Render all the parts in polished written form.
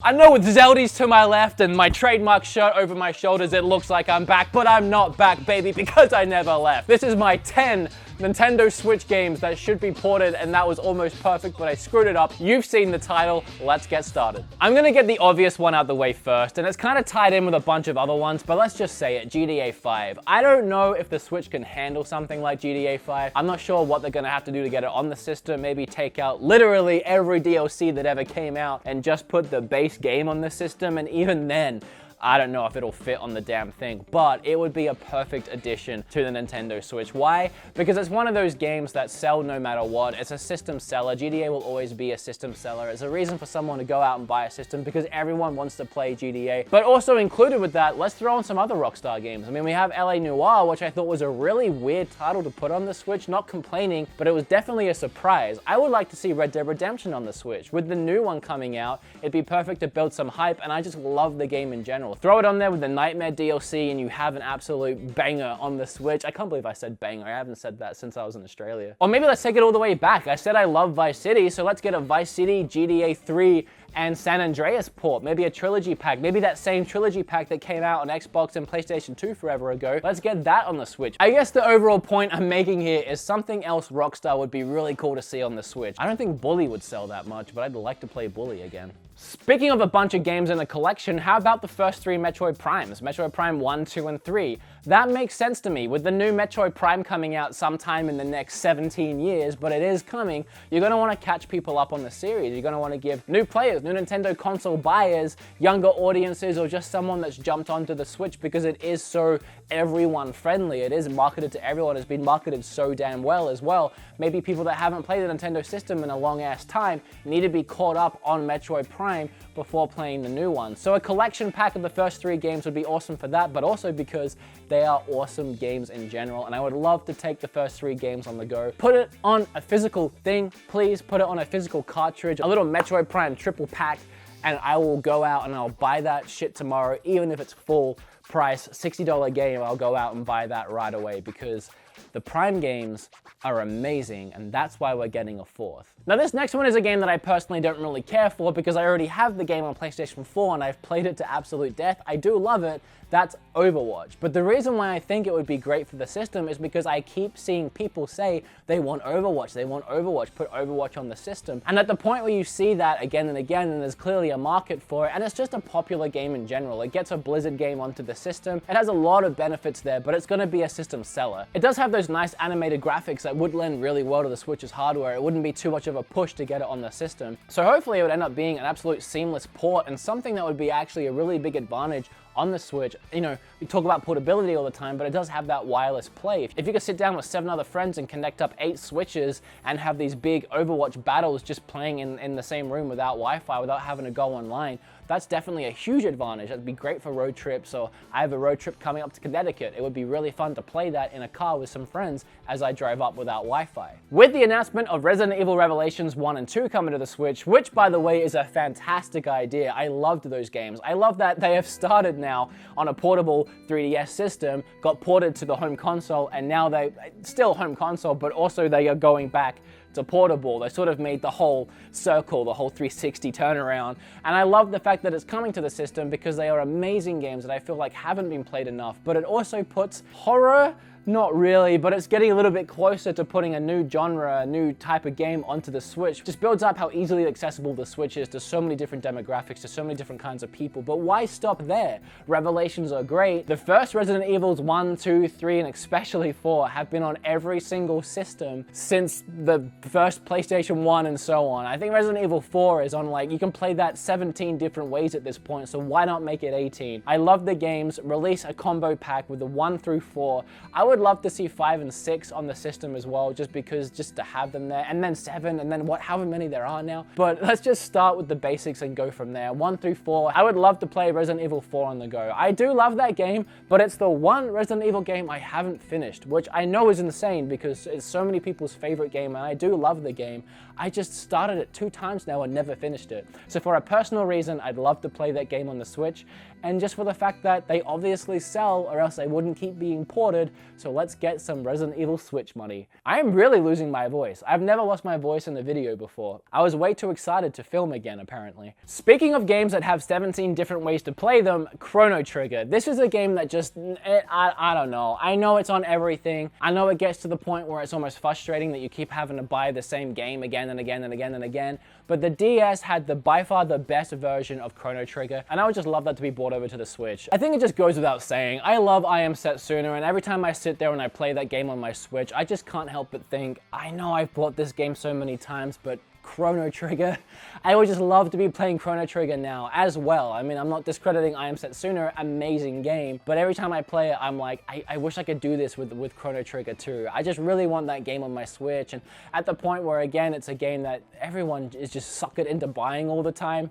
I know with Zeldies to my left and my trademark shirt over my shoulders, it looks like I'm back, but I'm not back, baby, because I never left. This is my 10 Nintendo Switch games that should be ported, and that was almost perfect, but I screwed it up. You've seen the title, let's get started. I'm gonna get the obvious one out the way first, and it's kind of tied in with a bunch of other ones, but let's just say it, GTA 5. I don't know if the Switch can handle something like GTA 5. I'm not sure what they're gonna have to do to get it on the system, maybe take out literally every DLC that ever came out and just put the base game on the system, and even then, I don't know if it'll fit on the damn thing, but it would be a perfect addition to the Nintendo Switch. Why? Because it's one of those games that sell no matter what. It's a system seller. GTA will always be a system seller. It's a reason for someone to go out and buy a system because everyone wants to play GTA. But also included with that, let's throw in some other Rockstar games. I mean, we have LA Noire, which I thought was a really weird title to put on the Switch. Not complaining, but it was definitely a surprise. I would like to see Red Dead Redemption on the Switch. With the new one coming out, it'd be perfect to build some hype, and I just love the game in general. Throw it on there with the Nightmare DLC and you have an absolute banger on the Switch. I can't believe I said banger. I haven't said that since I was in Australia. Or maybe let's take it all the way back. I said I love Vice City, so let's get a Vice City, GTA 3, and San Andreas port. Maybe a trilogy pack. Maybe that same trilogy pack that came out on Xbox and PlayStation 2 forever ago. Let's get that on the Switch. I guess the overall point I'm making here is something else Rockstar would be really cool to see on the Switch. I don't think Bully would sell that much, but I'd like to play Bully again. Speaking of a bunch of games in the collection, how about the first 3 Metroid Primes? Metroid Prime 1, 2, and 3. That makes sense to me. With the new Metroid Prime coming out sometime in the next 17 years, but it is coming, you're going to want to catch people up on the series. You're going to want to give new players, new Nintendo console buyers, younger audiences, or just someone that's jumped onto the Switch because it is so everyone friendly. It is marketed to everyone. It's been marketed so damn well as well. Maybe people that haven't played the Nintendo system in a long ass time need to be caught up on Metroid Prime before playing the new one. So a collection pack of the first 3 games would be awesome for that, but also because they are awesome games in general, and I would love to take the first 3 games on the go. Put it on a physical thing, please. Put it on a physical cartridge, a little Metroid Prime triple pack, and I will go out and I'll buy that shit tomorrow, even if it's full price, $60 game, I'll go out and buy that right away because the Prime games are amazing, and that's why we're getting a 4th. Now this next one is a game that I personally don't really care for because I already have the game on PlayStation 4 and I've played it to absolute death. I do love it. That's Overwatch. But the reason why I think it would be great for the system is because I keep seeing people say they want Overwatch, put Overwatch on the system. And at the point where you see that again and again, and there's clearly a market for it, and it's just a popular game in general. It gets a Blizzard game onto the system. It has a lot of benefits there, but it's gonna be a system seller. It does have those nice animated graphics that would lend really well to the Switch's hardware. It wouldn't be too much of a push to get it on the system. So hopefully it would end up being an absolute seamless port and something that would be actually a really big advantage on the Switch. You know, we talk about portability all the time, but it does have that wireless play. If you could sit down with 7 other friends and connect up 8 Switches and have these big Overwatch battles just playing in the same room without Wi-Fi, without having to go online, that's definitely a huge advantage. That'd be great for road trips, or I have a road trip coming up to Connecticut. It would be really fun to play that in a car with some friends as I drive up without Wi-Fi. With the announcement of Resident Evil Revelations 1 and 2 coming to the Switch, which by the way is a fantastic idea. I loved those games. I love that they have started now on a portable 3DS system, got ported to the home console, and now they still home console, but also they are going back to portable. They sort of made the whole circle, the whole 360 turnaround. And I love the fact that it's coming to the system because they are amazing games that I feel like haven't been played enough. But it also puts horror, not really, but it's getting a little bit closer to putting a new genre, a new type of game onto the Switch. Just builds up how easily accessible the Switch is to so many different demographics, to so many different kinds of people. But why stop there? Revelations are great. The first Resident Evils 1, 2, 3, and especially 4 have been on every single system since the first PlayStation 1 and so on. I think Resident Evil 4 is on, like, you can play that 17 different ways at this point, so why not make it 18? I love the games. Release a combo pack with the 1 through 4. I would love to see 5 and 6 on the system as well, just to have them there, and then 7, and then however many there are now. But let's just start with the basics and go from there. 1 through 4. I would love to play Resident Evil 4 on the go. I do love that game, but it's the one Resident Evil game I haven't finished, which I know is insane because it's so many people's favorite game, and I do love the game. I just started it 2 times now and never finished it. So for a personal reason, I'd love to play that game on the Switch, and just for the fact that they obviously sell or else they wouldn't keep being ported, so so let's get some Resident Evil Switch money. I am really losing my voice. I've never lost my voice in a video before. I was way too excited to film again, apparently. Speaking of games that have 17 different ways to play them, Chrono Trigger. This is a game that just, I don't know. I know it's on everything. I know it gets to the point where it's almost frustrating that you keep having to buy the same game again and again and again and again, but the DS had by far the best version of Chrono Trigger, and I would just love that to be brought over to the Switch. I think it just goes without saying, I love I Am Setsuna, and every time I sit there and I play that game on my Switch, I just can't help but think, I know I've bought this game so many times, but Chrono Trigger. I would just love to be playing Chrono Trigger now as well. I mean, I'm not discrediting I Am Setsuna, amazing game, but every time I play it, I'm like, I wish I could do this with Chrono Trigger too. I just really want that game on my Switch, and at the point where, again, it's a game that everyone is just suckered into buying all the time,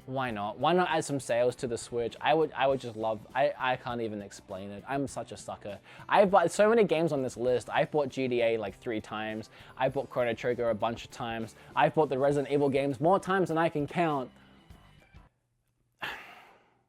why not? Why not add some sales to the Switch? I would just love, I can't even explain it. I'm such a sucker. I've bought so many games on this list. I've bought GTA like 3 times. I've bought Chrono Trigger a bunch of times. I've bought the Resident Evil games more times than I can count.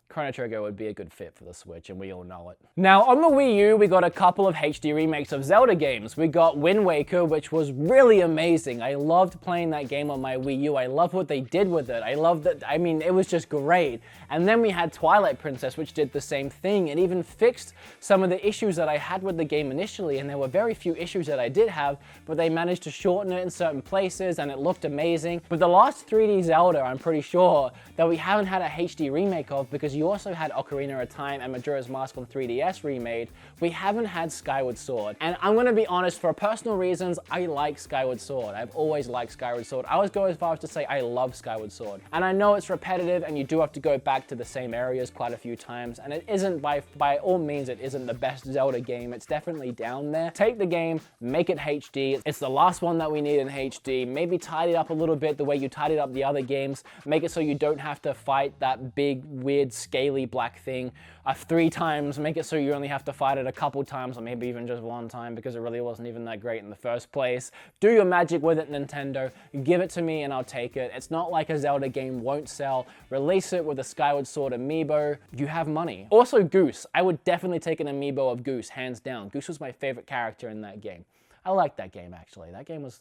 Chrono Trigger would be a good fit for the Switch, and we all know it. Now, on the Wii U, we got a couple of HD remakes of Zelda games. We got Wind Waker, which was really amazing. I loved playing that game on my Wii U. I love what they did with it. I loved it. I mean, it was just great. And then we had Twilight Princess, which did the same thing. It even fixed some of the issues that I had with the game initially, and there were very few issues that I did have, but they managed to shorten it in certain places, and it looked amazing. But the last 3D Zelda, I'm pretty sure, that we haven't had a HD remake of, because you also had Ocarina of Time and Majora's Mask on 3DS remade, we haven't had Skyward Sword. And I'm gonna be honest, for personal reasons, I like Skyward Sword. I've always liked Skyward Sword. I always go as far as to say I love Skyward Sword. And I know it's repetitive and you do have to go back to the same areas quite a few times, and it isn't, by all means, it isn't the best Zelda game. It's definitely down there. Take the game, make it HD. It's the last one that we need in HD. Maybe tidy it up a little bit the way you tidied up the other games. Make it so you don't have to fight that big, weird, scaly black thing 3 times. Make it so you only have to fight it a couple times, or maybe even just 1 time, because it really wasn't even that great in the first place. Do your magic with it, Nintendo. Give it to me and I'll take it. It's not like a Zelda game won't sell. Release it with a Skyward Sword amiibo. You have money. Also, Goose. I would definitely take an amiibo of Goose, hands down. Goose was my favorite character in that game. I liked that game, actually. That game was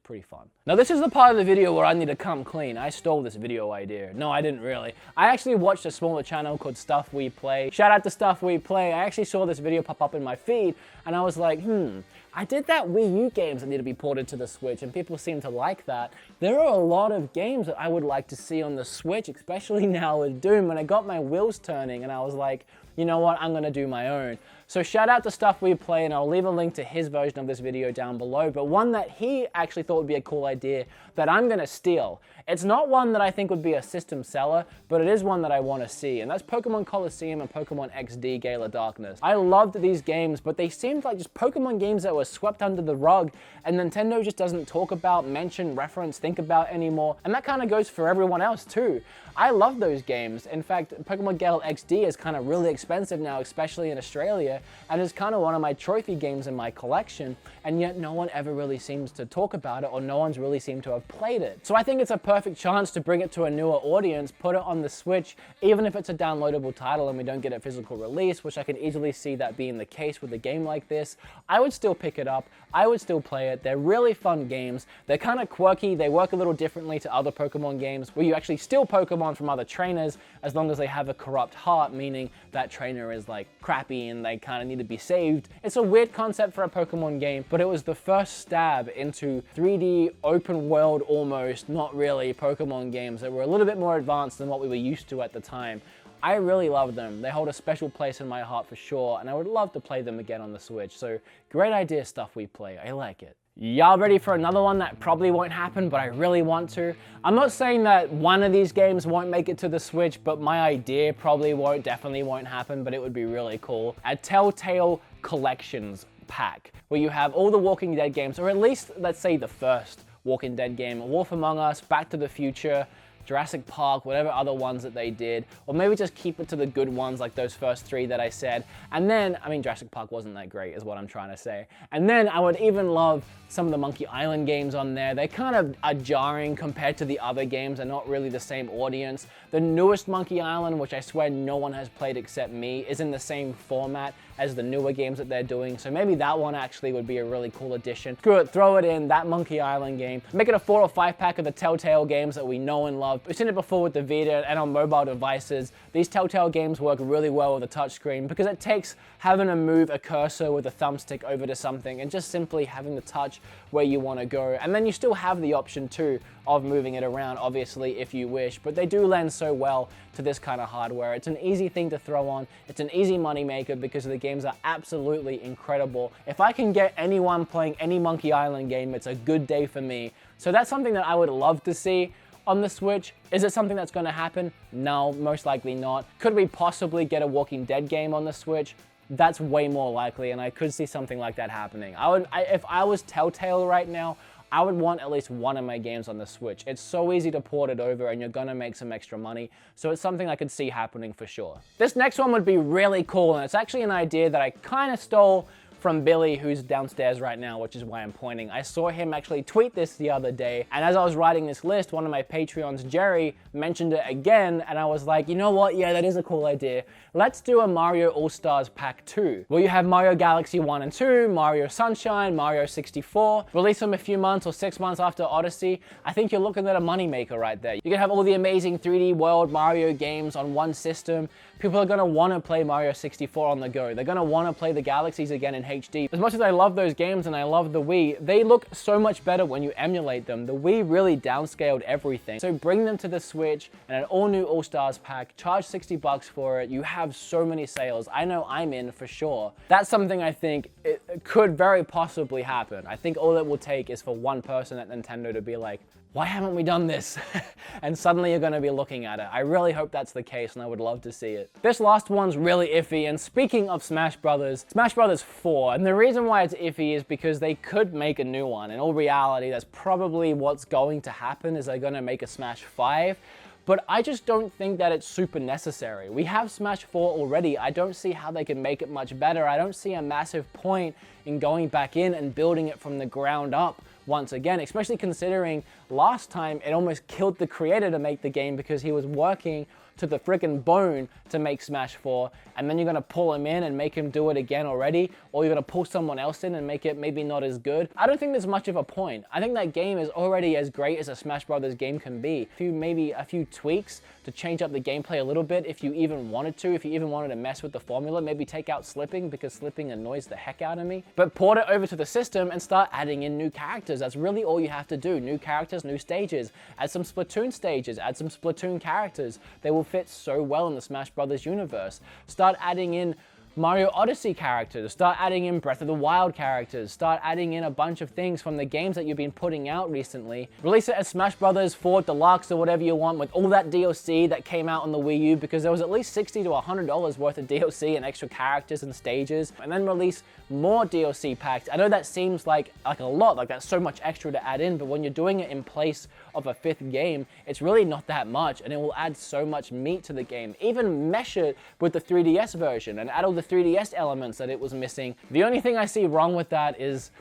pretty fun. Now, this is the part of the video where I need to come clean. I stole this video idea. No, I didn't really. I actually watched a smaller channel called Stuff We Play. Shout out to Stuff We Play. I actually saw this video pop up in my feed, and I was like, I did that Wii U games that need to be ported to the Switch, and people seem to like that. There are a lot of games that I would like to see on the Switch, especially now with Doom, and I got my wheels turning, and I was like, you know what, I'm gonna do my own. So shout out to Stuff We Play, and I'll leave a link to his version of this video down below, but one that he actually thought would be a cool idea that I'm gonna steal. It's not one that I think would be a system seller, but it is one that I wanna see, and that's Pokemon Colosseum and Pokemon XD Gala Darkness. I loved these games, but they seemed like just Pokemon games that were swept under the rug, and Nintendo just doesn't talk about, mention, reference, think about anymore, and that kind of goes for everyone else too. I love those games. In fact, Pokemon Gala XD is kind of really expensive now, especially in Australia, and it's kind of one of my trophy games in my collection, and yet no one ever really seems to talk about it, or no one's really seemed to have played it. So I think it's a perfect chance to bring it to a newer audience, put it on the Switch, even if it's a downloadable title and we don't get a physical release, which I can easily see that being the case with a game like this. I would still pick it up, I would still play it. They're really fun games. They're kind of quirky, they work a little differently to other Pokemon games, where you actually steal Pokemon from other trainers as long as they have a corrupt heart, meaning that trainer is like crappy and they kind of need to be saved. It's a weird concept for a Pokemon game, but it was the first stab into 3D open world, almost, not really, Pokemon games that were a little bit more advanced than what we were used to at the time. I really love them. They hold a special place in my heart for sure, and I would love to play them again on the Switch. So great idea, Stuff We Play. I like it. Y'all ready for another one that probably won't happen, but I really want to? I'm not saying that one of these games won't make it to the Switch, but my idea probably definitely won't happen, but it would be really cool. A Telltale Collections pack, where you have all the Walking Dead games, or at least, let's say, the first Walking Dead game. Wolf Among Us, Back to the Future, Jurassic Park, whatever other ones that they did, or maybe just keep it to the good ones like those first 3 that I said. And then, I mean, Jurassic Park wasn't that great is what I'm trying to say. And then I would even love some of the Monkey Island games on there. They kind of are jarring compared to the other games. They're not really the same audience. The newest Monkey Island, which I swear no one has played except me, is in the same format as the newer games that they're doing. So maybe that one actually would be a really cool addition. Screw it, throw it in, that Monkey Island game. Make it a 4 or 5 pack of the Telltale games that we know and love. We've seen it before with the Vita and on mobile devices. These Telltale games work really well with a touchscreen because it takes having to move a cursor with a thumbstick over to something and just simply having to touch where you want to go. And then you still have the option too of moving it around, obviously, if you wish, but they do lend so well to this kind of hardware. It's an easy thing to throw on. It's an easy money maker because the games are absolutely incredible. If I can get anyone playing any Monkey Island game, it's a good day for me. So that's something that I would love to see on the Switch. Is it something that's going to happen? No, most likely not. Could we possibly get a Walking Dead game on the Switch? That's way more likely, and I could see something like that happening. If I was Telltale right now, I would want at least one of my games on the Switch. It's so easy to port it over and you're gonna make some extra money. So it's something I could see happening for sure. This next one would be really cool, and it's actually an idea that I kind of stole from Billy, who's downstairs right now, which is why I'm pointing. I saw him actually tweet this the other day, and as I was writing this list, one of my Patreons, Jerry, mentioned it again, and I was like, you know what, yeah, that is a cool idea. Let's do a Mario All-Stars Pack 2, where you have Mario Galaxy 1 and 2, Mario Sunshine, Mario 64, release them a few months or 6 months after Odyssey. I think you're looking at a moneymaker right there. You can have all the amazing 3D World Mario games on one system. People are gonna wanna play Mario 64 on the go. They're gonna wanna play the Galaxies again in HD. As much as I love those games and I love the Wii, they look so much better when you emulate them. The Wii really downscaled everything. So bring them to the Switch and an all new All-Stars pack, charge 60 bucks for it. You have so many sales. I know I'm in for sure. That's something I think it could very possibly happen. I think all it will take is for one person at Nintendo to be like, why haven't we done this? And suddenly you're gonna be looking at it. I really hope that's the case and I would love to see it. This last one's really iffy, and speaking of Smash Brothers 4, and the reason why it's iffy is because they could make a new one. In all reality, that's probably what's going to happen, is they're gonna make a Smash 5. But I just don't think that it's super necessary. We have Smash 4 already. I don't see how they can make it much better. I don't see a massive point in going back in and building it from the ground up once again, especially considering last time it almost killed the creator to make the game because he was working to the freaking bone to make Smash 4, and then you're gonna pull him in and make him do it again already, or you're gonna pull someone else in and make it maybe not as good. I don't think there's much of a point. I think that game is already as great as a Smash Brothers game can be. Maybe a few tweaks to change up the gameplay a little bit if you even wanted to, if you even wanted to mess with the formula, maybe take out slipping because slipping annoys the heck out of me. But port it over to the system and start adding in new characters. That's really all you have to do. New characters, new stages. Add some Splatoon stages, add some Splatoon characters. They will fit so well in the Smash Brothers universe. Start adding in Mario Odyssey characters, start adding in Breath of the Wild characters, start adding in a bunch of things from the games that you've been putting out recently. Release it as Smash Brothers 4 Deluxe or whatever you want with all that DLC that came out on the Wii U, because there was at least $60 to $100 worth of DLC and extra characters and stages, and then release more DLC packs. I know that seems like a lot, like that's so much extra to add in, but when you're doing it in place of a 5th game, it's really not that much, and it will add so much meat to the game. Even mesh it with the 3DS version and add all the 3DS elements that it was missing. The only thing I see wrong with that is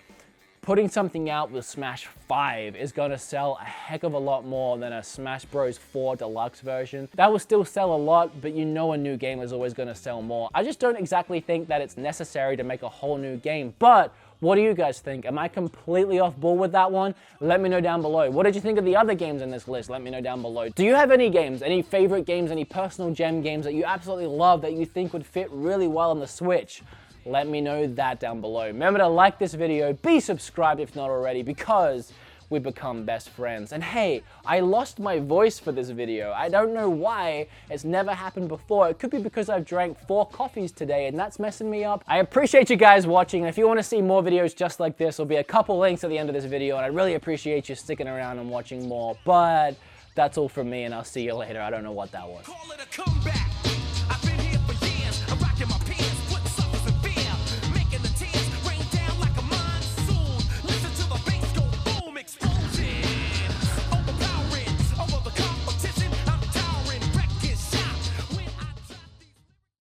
putting something out with Smash 5 is gonna sell a heck of a lot more than a Smash Bros 4 Deluxe version. That will still sell a lot, but you know a new game is always gonna sell more. I just don't exactly think that it's necessary to make a whole new game, but what do you guys think? Am I completely off board with that one? Let me know down below. What did you think of the other games in this list? Let me know down below. Do you have any games, any favorite games, any personal gem games that you absolutely love that you think would fit really well on the Switch? Let me know that down below. Remember to like this video, be subscribed if not already, because we become best friends. And hey, I lost my voice for this video. I don't know why. It's never happened before. It could be because I've drank 4 coffees today and that's messing me up. I appreciate you guys watching, and if you want to see more videos just like this, there'll be a couple links at the end of this video, and I really appreciate you sticking around and watching more. But that's all from me, and I'll see you later. I don't know what that was. Call it a comeback.